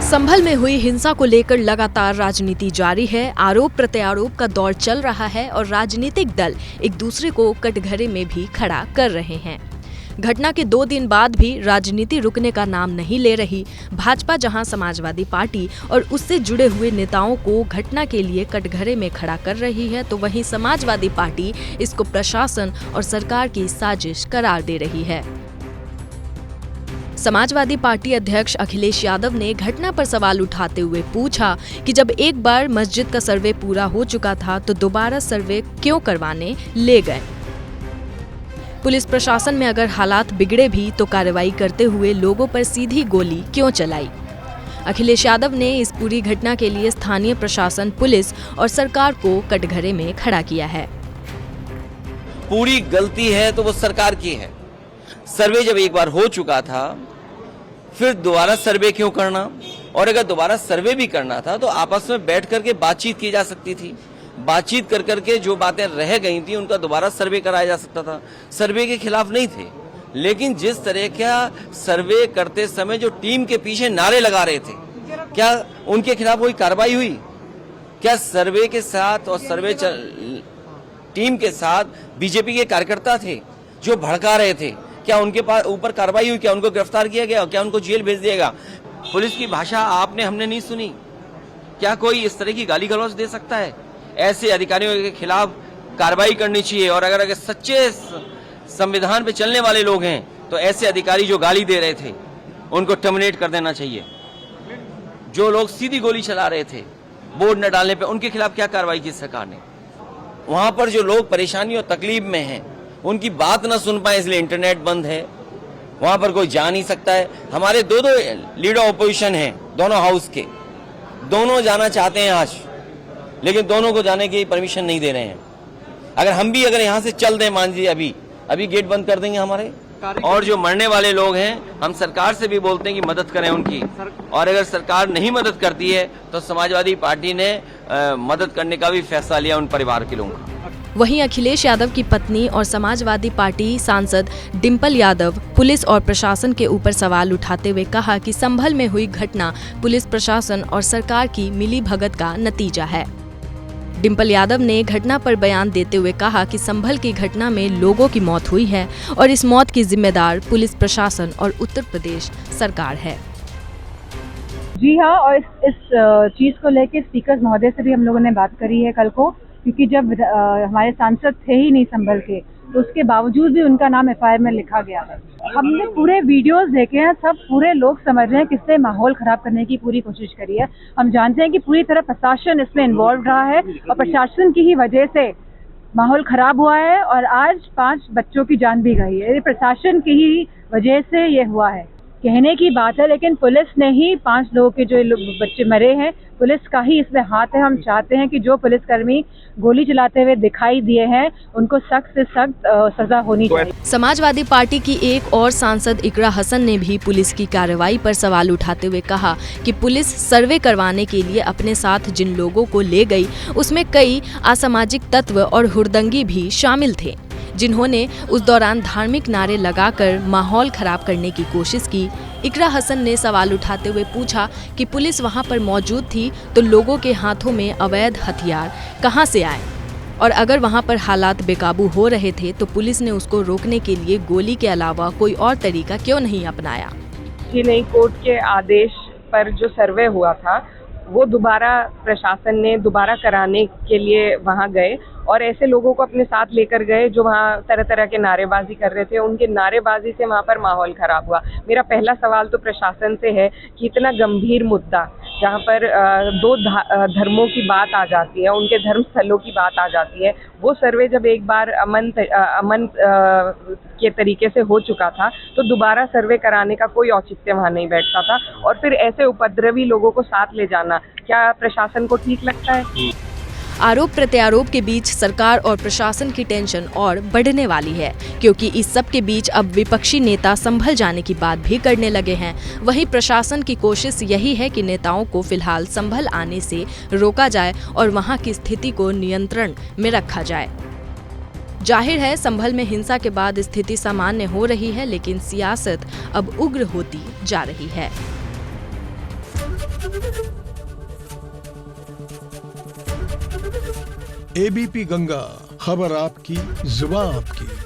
संभल में हुई हिंसा को लेकर लगातार राजनीति जारी है। आरोप प्रत्यारोप का दौर चल रहा है और राजनीतिक दल एक दूसरे को कटघरे में भी खड़ा कर रहे हैं। घटना के 2 दिन बाद भी राजनीति रुकने का नाम नहीं ले रही। भाजपा जहां समाजवादी पार्टी और उससे जुड़े हुए नेताओं को घटना के लिए कटघरे में खड़ा कर रही है, तो वहीं समाजवादी पार्टी इसको प्रशासन और सरकार की साजिश करार दे रही है। समाजवादी पार्टी अध्यक्ष अखिलेश यादव ने घटना पर सवाल उठाते हुए पूछा कि जब एक बार मस्जिद का सर्वे पूरा हो चुका था तो दोबारा सर्वे क्यों करवाने ले गए। पुलिस प्रशासन में अगर हालात बिगड़े भी तो कार्रवाई करते हुए लोगों पर सीधी गोली क्यों चलाई। अखिलेश यादव ने इस पूरी घटना के लिए स्थानीय प्रशासन, पुलिस और सरकार को कटघरे में खड़ा किया है। पूरी गलती है तो वो सरकार की है। सर्वे जब एक बार हो चुका था फिर दोबारा सर्वे क्यों करना, और अगर दोबारा सर्वे भी करना था तो आपस में बैठ करके बातचीत की जा सकती थी। बातचीत कर करके जो बातें रह गई थी उनका दोबारा सर्वे कराया जा सकता था। सर्वे के खिलाफ नहीं थे, लेकिन जिस तरह का सर्वे करते समय जो टीम के पीछे नारे लगा रहे थे, क्या उनके खिलाफ कोई कार्रवाई हुई? क्या सर्वे के साथ और सर्वे टीम के साथ बीजेपी के कार्यकर्ता थे जो भड़का रहे थे? क्या उनके पास ऊपर कार्रवाई हुई? क्या उनको गिरफ्तार किया गया? क्या उनको जेल भेज दिया गया? पुलिस की भाषा हमने नहीं सुनी। क्या कोई इस तरह की गाली गलौज दे सकता है? ऐसे अधिकारियों के खिलाफ कार्रवाई करनी चाहिए, और अगर सच्चे संविधान पे चलने वाले लोग हैं तो ऐसे अधिकारी जो गाली दे रहे थे उनको टर्मिनेट कर देना चाहिए। जो लोग सीधी गोली चला रहे थे बोर्ड न डालने पे, उनके खिलाफ क्या कार्रवाई की सरकार ने? वहां पर जो लोग परेशानी और तकलीफ में हैं उनकी बात न सुन पाए इसलिए इंटरनेट बंद है, वहां पर कोई जा नहीं सकता है। हमारे दो लीडर ऑपोजिशन हैं दोनों हाउस के, दोनों जाना चाहते हैं आज, लेकिन दोनों को जाने की परमिशन नहीं दे रहे हैं। अगर यहाँ से चल दें, मान लीजिए अभी गेट बंद कर देंगे हमारे। और जो मरने वाले लोग हैं, हम सरकार से भी बोलते हैं कि मदद करें उनकी, और अगर सरकार नहीं मदद करती है तो समाजवादी पार्टी ने मदद करने का भी फैसला लिया उन परिवार के लोगों का। वहीं अखिलेश यादव की पत्नी और समाजवादी पार्टी सांसद डिंपल यादव पुलिस और प्रशासन के ऊपर सवाल उठाते हुए कहा कि संभल में हुई घटना पुलिस प्रशासन और सरकार की मिलीभगत का नतीजा है। डिंपल यादव ने घटना पर बयान देते हुए कहा कि संभल की घटना में लोगों की मौत हुई है और इस मौत की जिम्मेदार पुलिस प्रशासन और उत्तर प्रदेश सरकार है। जी हाँ, और इस चीज को लेकर स्पीकर महोदय से भी हम लोगों ने बात करी है कल को, क्योंकि जब हमारे सांसद थे ही नहीं संभल के, तो उसके बावजूद भी उनका नाम एफआईआर में लिखा गया है। हमने पूरे वीडियोस देखे हैं, सब पूरे लोग समझ रहे हैं किसने माहौल खराब करने की पूरी कोशिश करी है। हम जानते हैं कि पूरी तरह प्रशासन इसमें इन्वॉल्व रहा है और प्रशासन की ही वजह से माहौल खराब हुआ है और आज 5 बच्चों की जान भी गई है। ये प्रशासन की ही वजह से ये हुआ है। कहने की बात है, लेकिन पुलिस ने ही 5 लोगों के जो बच्चे मरे हैं, पुलिस का ही इसमें हाथ है। हम चाहते हैं कि जो पुलिसकर्मी गोली चलाते हुए दिखाई दिए हैं उनको सख्त से सख्त सजा होनी चाहिए। समाजवादी पार्टी की एक और सांसद इकरा हसन ने भी पुलिस की कार्रवाई पर सवाल उठाते हुए कहा कि पुलिस सर्वे करवाने के लिए अपने साथ जिन लोगों को ले गई उसमें कई असामाजिक तत्व और हुड़दंगी भी शामिल थे, जिन्होंने उस दौरान धार्मिक नारे लगाकर माहौल खराब करने की कोशिश की। इकरा हसन ने सवाल उठाते हुए पूछा कि पुलिस वहां पर मौजूद थी तो लोगों के हाथों में अवैध हथियार कहां से आए, और अगर वहां पर हालात बेकाबू हो रहे थे तो पुलिस ने उसको रोकने के लिए गोली के अलावा कोई और तरीका क्यों नहीं अपनाया। कि नहीं, कोर्ट के आदेश पर जो सर्वे हुआ था वो दोबारा प्रशासन ने दोबारा कराने के लिए वहां गए और ऐसे लोगों को अपने साथ लेकर गए जो वहाँ तरह तरह के नारेबाजी कर रहे थे। उनके नारेबाजी से वहाँ पर माहौल खराब हुआ। मेरा पहला सवाल तो प्रशासन से है कि इतना गंभीर मुद्दा जहाँ पर 2 धर्मों की बात आ जाती है, उनके धर्म स्थलों की बात आ जाती है, वो सर्वे जब एक बार अमन के तरीके से हो चुका था तो दोबारा सर्वे कराने का कोई औचित्य वहाँ नहीं बैठता था। और फिर ऐसे उपद्रवी लोगों को साथ ले जाना क्या प्रशासन को ठीक लगता है? आरोप प्रत्यारोप के बीच सरकार और प्रशासन की टेंशन और बढ़ने वाली है, क्योंकि इस सब के बीच अब विपक्षी नेता संभल जाने की बात भी करने लगे हैं। वहीं प्रशासन की कोशिश यही है कि नेताओं को फिलहाल संभल आने से रोका जाए और वहां की स्थिति को नियंत्रण में रखा जाए। जाहिर है संभल में हिंसा के बाद स्थिति सामान्य हो रही है, लेकिन सियासत अब उग्र होती जा रही है। एबीपी गंगा, खबर आपकी, जुबान आपकी।